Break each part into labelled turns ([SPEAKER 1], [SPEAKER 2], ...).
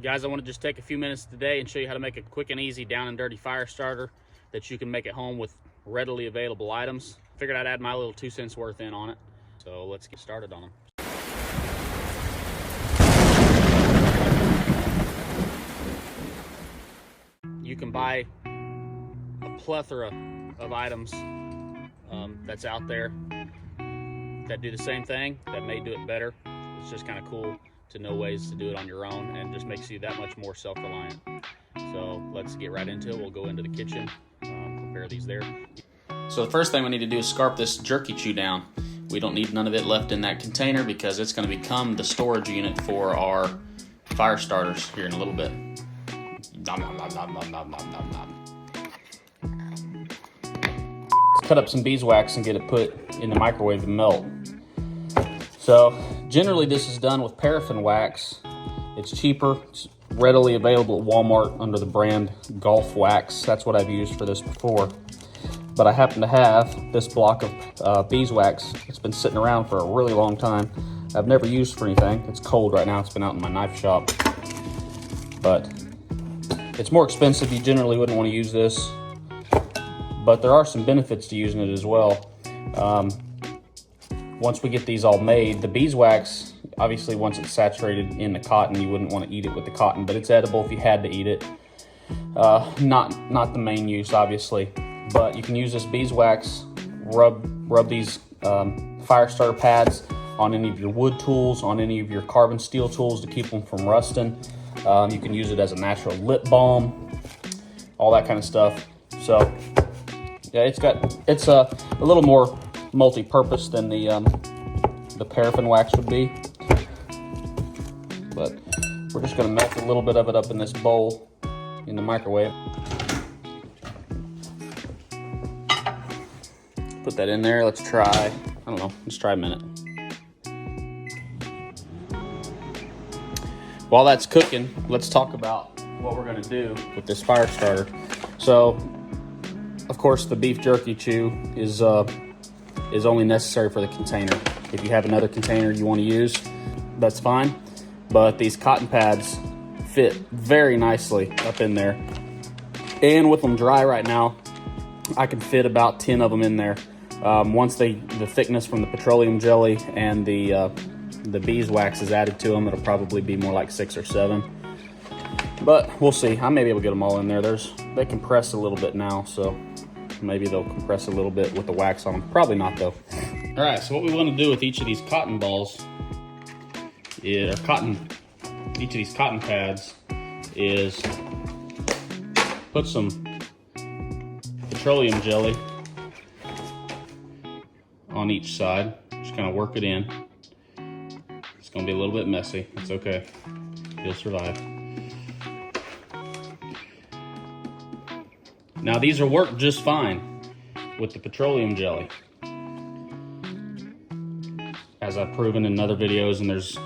[SPEAKER 1] Guys, I want to just take a few minutes today and show you how to make a quick and easy down and dirty fire starter that you can make at home with readily available items. Figured I'd add my little 2 cents worth in on it. So let's get started on them. You can buy a plethora of items that's out there that do the same thing, that may do it better. It's just kind of cool to know ways to do it on your own, and just makes you that much more self-reliant. So let's get right into it. We'll go into the kitchen, prepare these there. So the first thing we need to do is scarf this jerky chew down. We don't need none of it left in that container because it's going to become the storage unit for our fire starters here in a little bit. Nom, nom, nom, nom, nom, nom, nom, nom, nom. Let's cut up some beeswax and get it put in the microwave to melt. So generally this is done with paraffin wax. It's cheaper, it's readily available at Walmart under the brand Golf Wax. That's what I've used for this before. But I happen to have this block of beeswax. It's been sitting around for a really long time. I've never used for anything. It's cold right now. It's been out in my knife shop. But it's more expensive. You generally wouldn't want to use this. But there are some benefits to using it as well. Once we get these all made, the beeswax, obviously once it's saturated in the cotton, you wouldn't want to eat it with the cotton, but it's edible if you had to eat it. Not the main use, obviously. But you can use this beeswax, rub these fire starter pads on any of your wood tools, on any of your carbon steel tools to keep them from rusting. You can use it as a natural lip balm, all that kind of stuff. So yeah, it's a little more multi-purpose than the paraffin wax would be. But we're just going to melt a little bit of it up in this bowl in the microwave. Put that in there. Let's try, I don't know, let's try a minute. While that's cooking, let's talk about what we're going to do with this fire starter. So, of course, the beef jerky chew is only necessary for the container. If you have another container you want to use, that's fine. But these cotton pads fit very nicely up in there. And with them dry right now, I can fit about 10 of them in there. Once the thickness from the petroleum jelly and the beeswax is added to them, it'll probably be more like 6 or 7. But we'll see. I may be able to get them all in there. They compress a little bit now, so maybe they'll compress a little bit with the wax on them. Probably not though. All right, so what we want to do with each of these cotton balls each of these cotton pads is put some petroleum jelly on each side. Just kind of work it in. It's gonna be a little bit messy. It's okay. You'll survive. Now these will work just fine with the petroleum jelly, as I've proven in other videos, and there's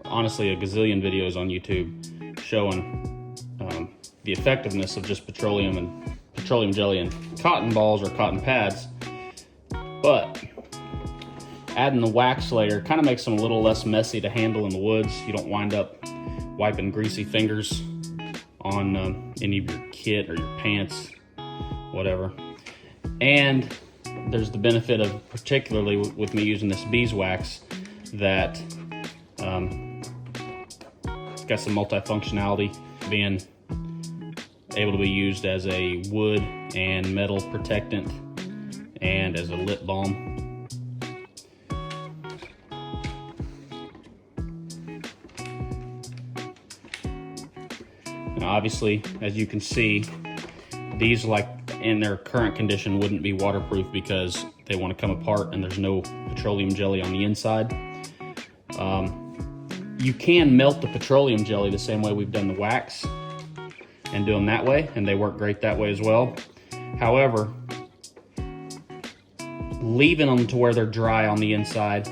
[SPEAKER 1] honestly a gazillion videos on YouTube showing the effectiveness of just petroleum jelly and cotton balls or cotton pads. But adding the wax layer kind of makes them a little less messy to handle in the woods. You don't wind up wiping greasy fingers on any of your kit or your pants, whatever. And there's the benefit of, particularly with me using this beeswax, that it's got some multifunctionality, being able to be used as a wood and metal protectant and as a lip balm. Now obviously, as you can see, these, like in their current condition, wouldn't be waterproof because they want to come apart and there's no petroleum jelly on the inside. You can melt the petroleum jelly the same way we've done the wax and do them that way, and they work great that way as well. However, leaving them to where they're dry on the inside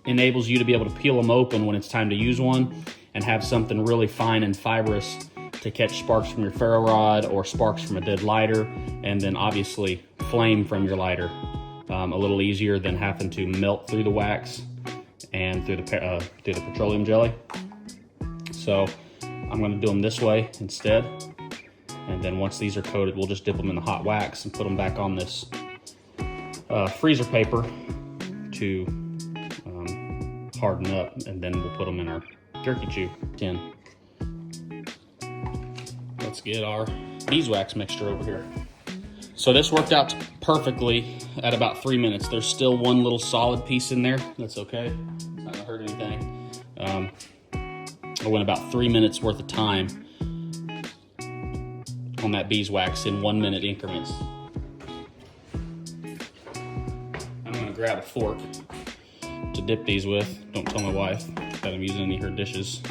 [SPEAKER 1] enables you to be able to peel them open when it's time to use one and have something really fine and fibrous to catch sparks from your ferro rod or sparks from a dead lighter, and then obviously flame from your lighter a little easier than having to melt through the wax and through the petroleum jelly. So I'm gonna do them this way instead. And then once these are coated, we'll just dip them in the hot wax and put them back on this freezer paper to harden up, and then we'll put them in our jerky chew tin. Let's get our beeswax mixture over here. So this worked out perfectly at about 3 minutes. There's still one little solid piece in there. That's okay. It's not gonna hurt anything. I went about 3 minutes worth of time on that beeswax in 1 minute increments. I'm gonna grab a fork to dip these with. Don't tell my wife that I'm using any of her dishes.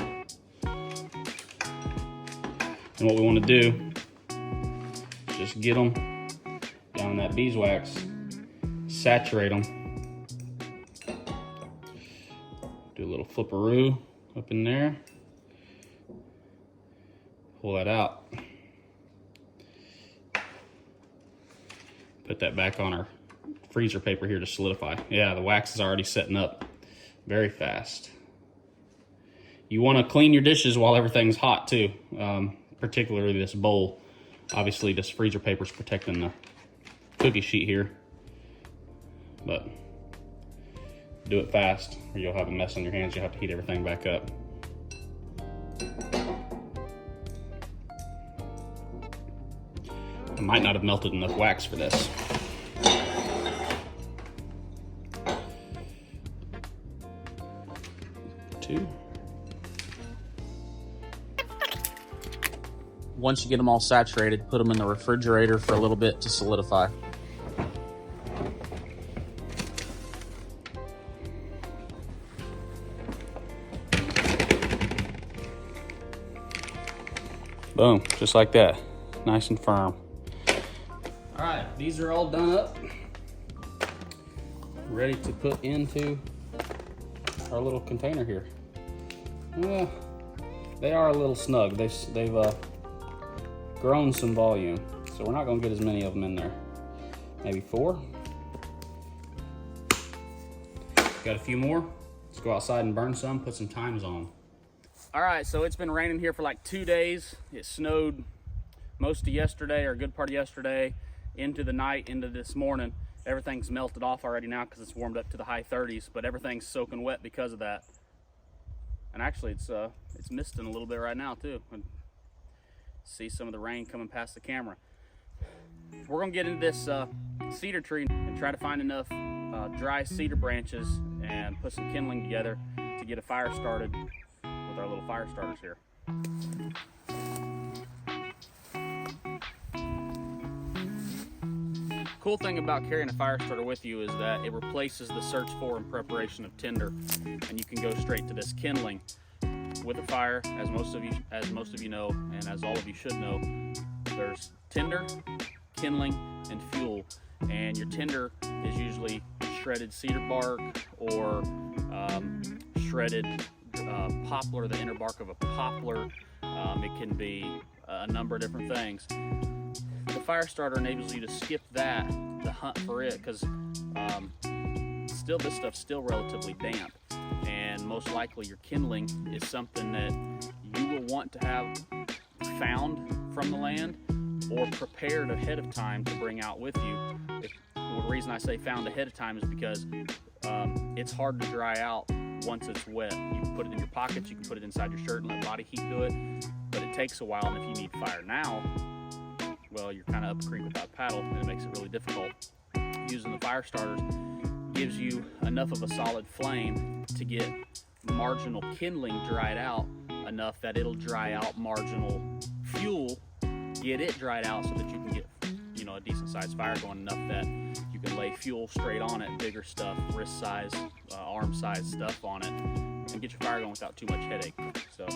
[SPEAKER 1] And what we want to do is just get them down in that beeswax, saturate them, do a little flipperoo up in there, pull that out, put that back on our freezer paper here to solidify. Yeah, the wax is already setting up very fast. You want to clean your dishes while everything's hot too, particularly this bowl. Obviously this freezer paper is protecting the cookie sheet here, but do it fast or you'll have a mess on your hands. You'll have to heat everything back up. I might not have melted enough wax for this. Two. Once you get them all saturated, put them in the refrigerator for a little bit to solidify. Boom, just like that, nice and firm. All right, these are all done up, ready to put into our little container here. Well, they are a little snug. They've grown some volume, so we're not gonna get as many of them in there. Maybe 4. Got a few more. Let's go outside and burn some, put some times on. All right, so it's been raining here for like 2 days. It snowed most of yesterday, or a good part of yesterday, into the night, into this morning. Everything's melted off already now because it's warmed up to the high 30s, but everything's soaking wet because of that. And actually it's misting a little bit right now too. And see some of the rain coming past the camera. We're gonna get into this cedar tree and try to find enough dry cedar branches and put some kindling together to get a fire started with our little fire starters here. Cool thing about carrying a fire starter with you is that it replaces the search for and preparation of tinder, and you can go straight to this kindling. With a fire, as most of you know, and as all of you should know, there's tinder, kindling, and fuel. And your tinder is usually shredded cedar bark or shredded poplar, the inner bark of a poplar. It can be a number of different things. The fire starter enables you to skip that, the hunt for it, because this stuff's still relatively damp, and most likely your kindling is something that you will want to have found from the land or prepared ahead of time to bring out with you. The reason I say found ahead of time is because it's hard to dry out once it's wet. You can put it in your pockets, you can put it inside your shirt and let body heat do it, but it takes a while, and if you need fire now, well, you're kind of up a creek without a paddle, and it makes it really difficult. Using the fire starters gives you enough of a solid flame to get marginal kindling dried out enough that it'll dry out marginal fuel, get it dried out so that you can get, a decent sized fire going, enough that you can lay fuel straight on it, bigger stuff, wrist size, arm size stuff on it, and get your fire going without too much headache. So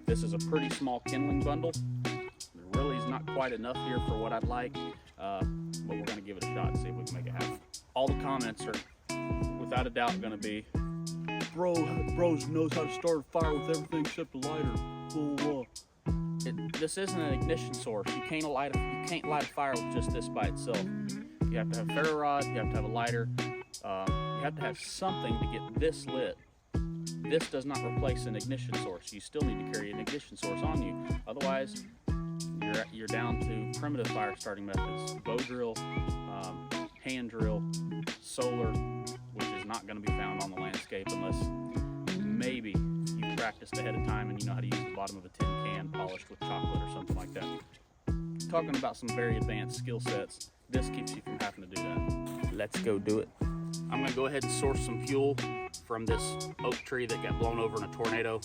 [SPEAKER 1] this is a pretty small kindling bundle. There really is not quite enough here for what I'd like, but we're going to give it a shot and see if we can make it happen. All the comments are without a doubt going to be, bros knows how to start a fire with everything except a lighter. Blah, blah. This isn't an ignition source. You can't light a fire with just this by itself. You have to have a ferro rod, you have to have a lighter, you have to have something to get this lit this does not replace an ignition source. You still need to carry an ignition source on you. Otherwise, you're down to primitive fire starting methods: bow drill, hand drill, solar, which is not going to be found on the landscape unless maybe you practiced ahead of time and you know how to use the bottom of a tin can polished with chocolate or something like that. Talking about some very advanced skill sets, this keeps you from having to do that. Let's go do it. I'm going to go ahead and source some fuel from this oak tree that got blown over in a tornado,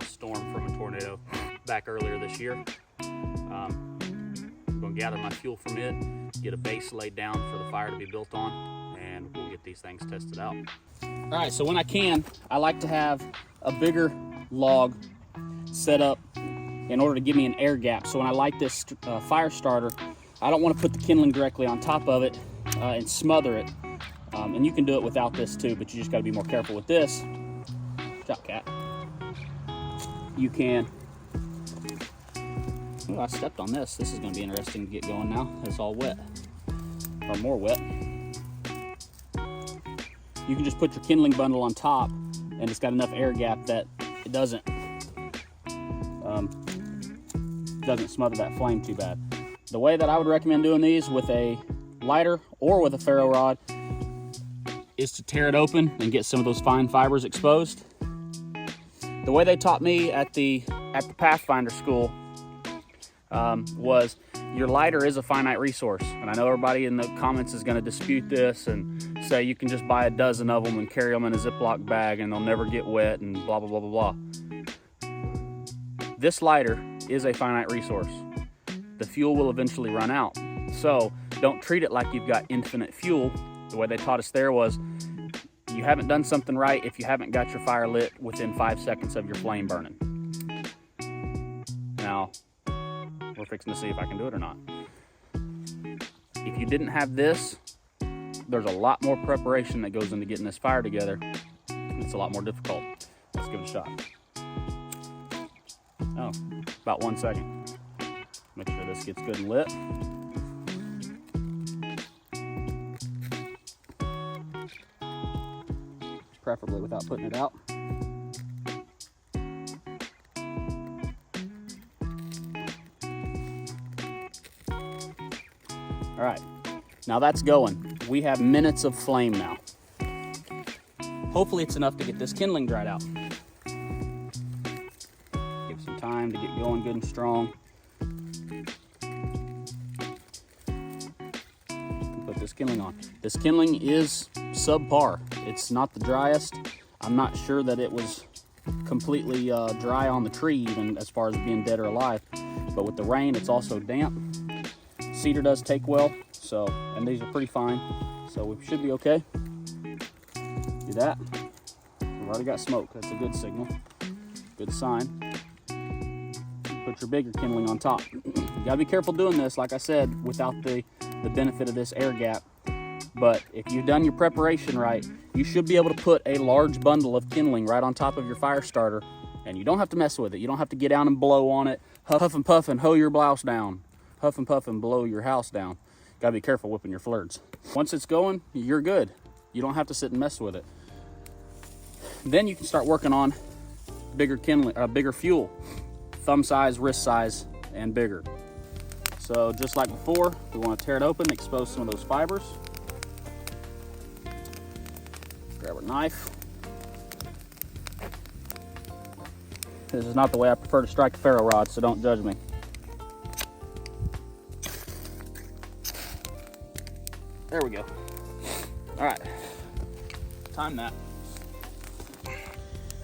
[SPEAKER 1] storm from a tornado back earlier this year. I'm going to gather my fuel from it, get a base laid down for the fire to be built on, and we'll get these things tested out. All right, so when I can, I like to have a bigger log set up in order to give me an air gap. So when I light this fire starter, I don't want to put the kindling directly on top of it and smother it. And you can do it without this too, but you just got to be more careful with this. Good job, cat. You can. Oh, I stepped on this. This is going to be interesting to get going now. It's all wet, or more wet. You can just put your kindling bundle on top, and it's got enough air gap that it doesn't smother that flame too bad. The way that I would recommend doing these with a lighter or with a ferro rod is to tear it open and get some of those fine fibers exposed. The way they taught me at the Pathfinder school was your lighter is a finite resource. And I know everybody in the comments is going to dispute this and say you can just buy a dozen of them and carry them in a Ziploc bag and they'll never get wet and blah, blah, blah, blah, blah. This lighter is a finite resource. The fuel will eventually run out. So don't treat it like you've got infinite fuel. The way they taught us there was you haven't done something right if you haven't got your fire lit within 5 seconds of your flame burning. Now, we're fixing to see if I can do it or not. If you didn't have this, there's a lot more preparation that goes into getting this fire together. It's a lot more difficult. Let's give it a shot. Oh, about 1 second. Make sure this gets good and lit. Preferably without putting it out. All right, now that's going. We have minutes of flame now. Hopefully it's enough to get this kindling dried out. Give some time to get going good and strong. Put this kindling on. This kindling is subpar. It's not the driest. I'm not sure that it was completely dry on the tree, even as far as being dead or alive. But with the rain, it's also damp. Cedar does take well, so, and these are pretty fine, so we should be okay. Do that. We've already got smoke. That's a good signal. Good sign. Put your bigger kindling on top. You gotta be careful doing this, like I said, without the benefit of this air gap. But if you've done your preparation right, you should be able to put a large bundle of kindling right on top of your fire starter, and you don't have to mess with it. You don't have to get down and blow on it, huff and puff and hoe your blouse down, huff and puff and blow your house down. Gotta be careful whipping your flirts. Once it's going, you're good. You don't have to sit and mess with it. Then you can start working on bigger kindling, bigger fuel, thumb size, wrist size, and bigger. So just like before, we want to tear it open, expose some of those fibers. Grab a knife. This is not the way I prefer to strike a ferro rod, so don't judge me. There we go. All right, time that.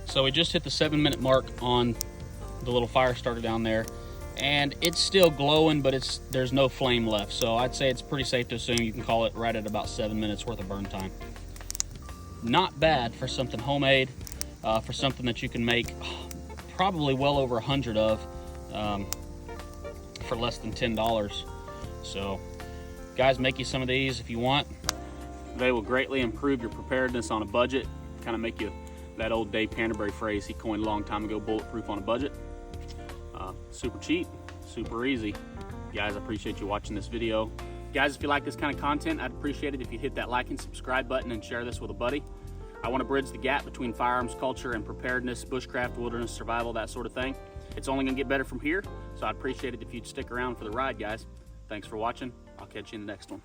[SPEAKER 1] So we just hit the 7-minute mark on the little fire starter down there, and it's still glowing, but there's no flame left. So I'd say it's pretty safe to assume you can call it right at about 7 minutes worth of burn time. Not bad for something homemade, for something that you can make probably well over 100 of for less than $10. So guys, make you some of these if you want. They will greatly improve your preparedness on a budget, kind of make you that old Dave Canterbury phrase he coined a long time ago, bulletproof on a budget. Super cheap, super easy. Guys, I appreciate you watching this video. Guys, if you like this kind of content, I'd appreciate it if you hit that like and subscribe button and share this with a buddy. I want to bridge the gap between firearms culture and preparedness, bushcraft, wilderness survival, that sort of thing. It's only going to get better from here, so I'd appreciate it if you'd stick around for the ride, guys. Thanks for watching. I'll catch you in the next one.